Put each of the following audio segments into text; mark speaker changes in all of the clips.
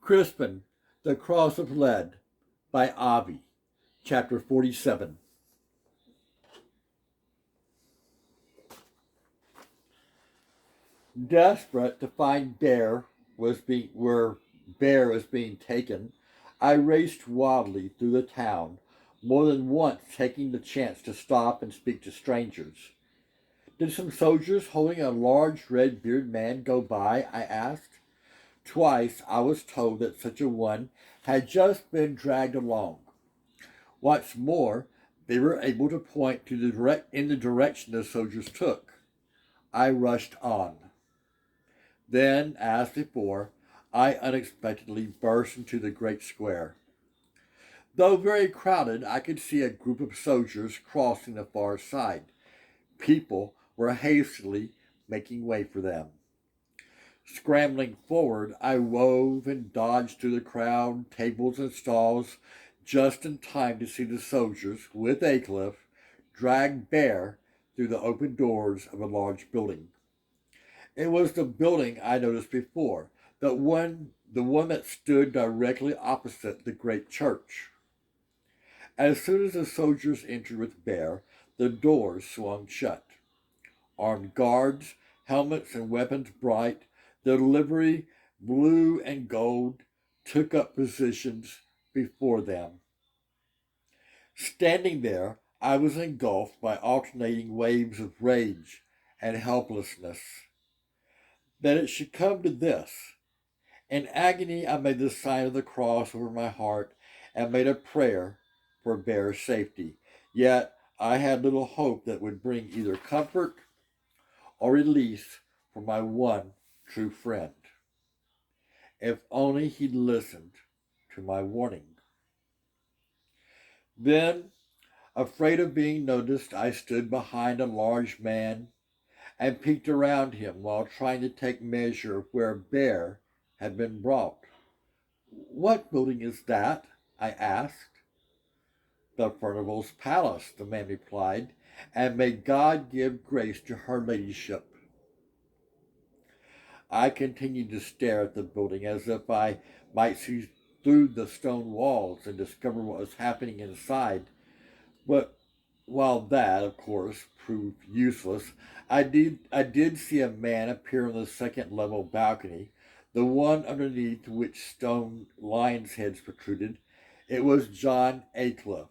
Speaker 1: Crispin, The Cross of Lead by Avi, Chapter 47. Desperate to find where Bear was being taken, I raced wildly through the town, more than once taking the chance to stop and speak to strangers. Did some soldiers holding a large red-bearded man go by? I asked. Twice I was told that such a one had just been dragged along. What's more, they were able to point in the direction the soldiers took. I rushed on. Then, as before, I unexpectedly burst into the great square. Though very crowded, I could see a group of soldiers crossing the far side. People were hastily making way for them. Scrambling forward, I wove and dodged through the crowd, tables and stalls, just in time to see the soldiers, with Acliff, drag Bear through the open doors of a large building. It was the building I noticed before, the one that stood directly opposite the great church. As soon as the soldiers entered with Bear, the doors swung shut. Armed guards, helmets and weapons bright, the livery blue and gold, took up positions before them. Standing there, I was engulfed by alternating waves of rage and helplessness. That it should come to this. In agony, I made the sign of the cross over my heart and made a prayer for Bear's safety. Yet I had little hope that would bring either comfort or release for my one true friend. If only he'd listened to my warning. Then, afraid of being noticed, I stood behind a large man and peeked around him while trying to take measure of where Bear had been brought. "What building is that?" I asked. "The Furnival's Palace," the man replied, "and may God give grace to her ladyship." I continued to stare at the building as if I might see through the stone walls and discover what was happening inside. But while that, of course, proved useless, I did see a man appear on the second level balcony, the one underneath which stone lions' heads protruded. It was John Acliff.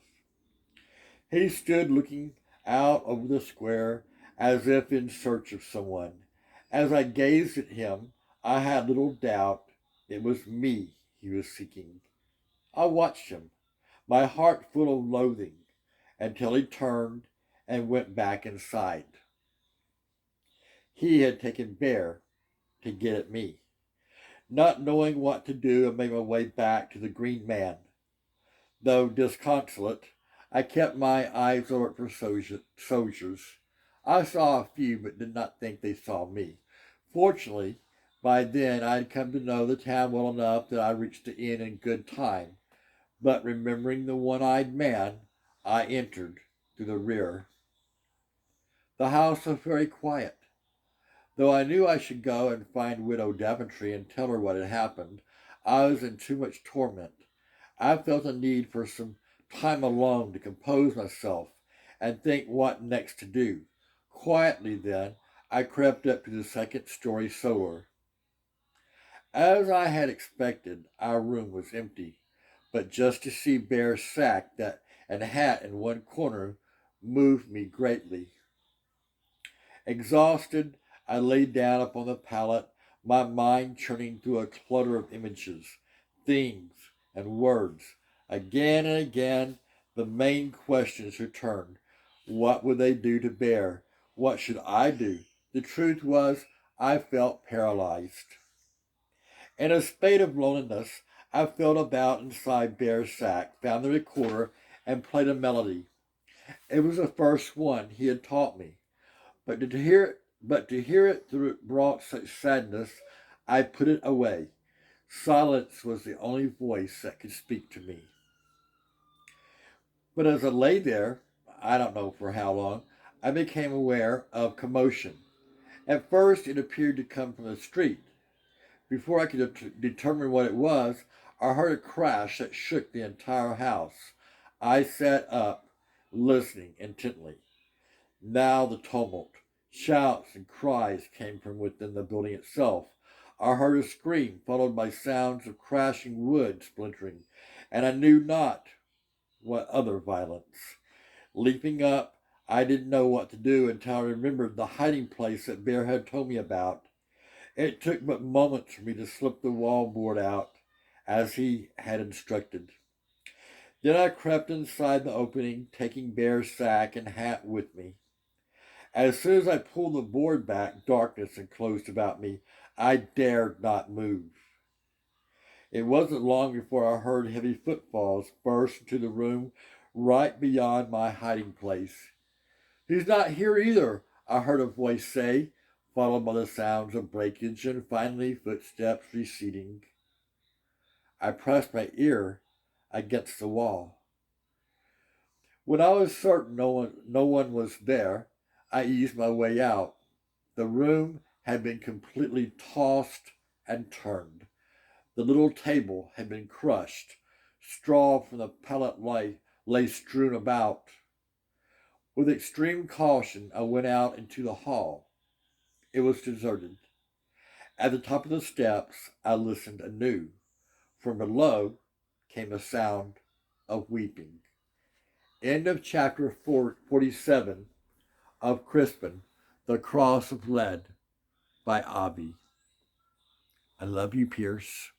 Speaker 1: He stood looking out over the square as if in search of someone. As I gazed at him, I had little doubt it was me he was seeking. I watched him, my heart full of loathing, until he turned and went back inside. He had taken Bear to get at me. Not knowing what to do, I made my way back to the Green Man. Though disconsolate, I kept my eyes alert for soldiers. I saw a few, but did not think they saw me. Fortunately, by then I had come to know the town well enough that I reached the inn in good time. But remembering the one-eyed man, I entered through the rear. The house was very quiet. Though I knew I should go and find Widow Daventry and tell her what had happened, I was in too much torment. I felt a need for some time alone to compose myself and think what next to do. Quietly then, I crept up to the second-story cellar. As I had expected, our room was empty, but just to see Bear's sack and hat in one corner moved me greatly. Exhausted, I lay down upon the pallet, my mind churning through a clutter of images, themes, and words. Again and again, the main questions returned. What would they do to Bear? What should I do? The truth was, I felt paralyzed. In a state of loneliness, I felt about inside Bear's sack, found the recorder, and played a melody. It was the first one he had taught me. But to hear it brought such sadness, I put it away. Silence was the only voice that could speak to me. But as I lay there, I don't know for how long, I became aware of commotion. At first it appeared to come from the street. Before I could determine what it was, I heard a crash that shook the entire house. I sat up, listening intently. Now the tumult, shouts, and cries came from within the building itself. I heard a scream, followed by sounds of crashing wood splintering, and I knew not what other violence. Leaping up, I didn't know what to do until I remembered the hiding place that Bear had told me about. It took but moments for me to slip the wallboard out, as he had instructed. Then I crept inside the opening, taking Bear's sack and hat with me. As soon as I pulled the board back, darkness enclosed about me. I dared not move. It wasn't long before I heard heavy footfalls burst into the room right beyond my hiding place. "He's not here either," I heard a voice say, followed by the sounds of breakage and finally footsteps receding. I pressed my ear against the wall. When I was certain no one was there, I eased my way out. The room had been completely tossed and turned. The little table had been crushed. Straw from the pallet lay strewn about. With extreme caution, I went out into the hall. It was deserted. At the top of the steps, I listened anew. From below came a sound of weeping. End of chapter 47 of Crispin, The Cross of Lead by Abby. I love you, Pierce.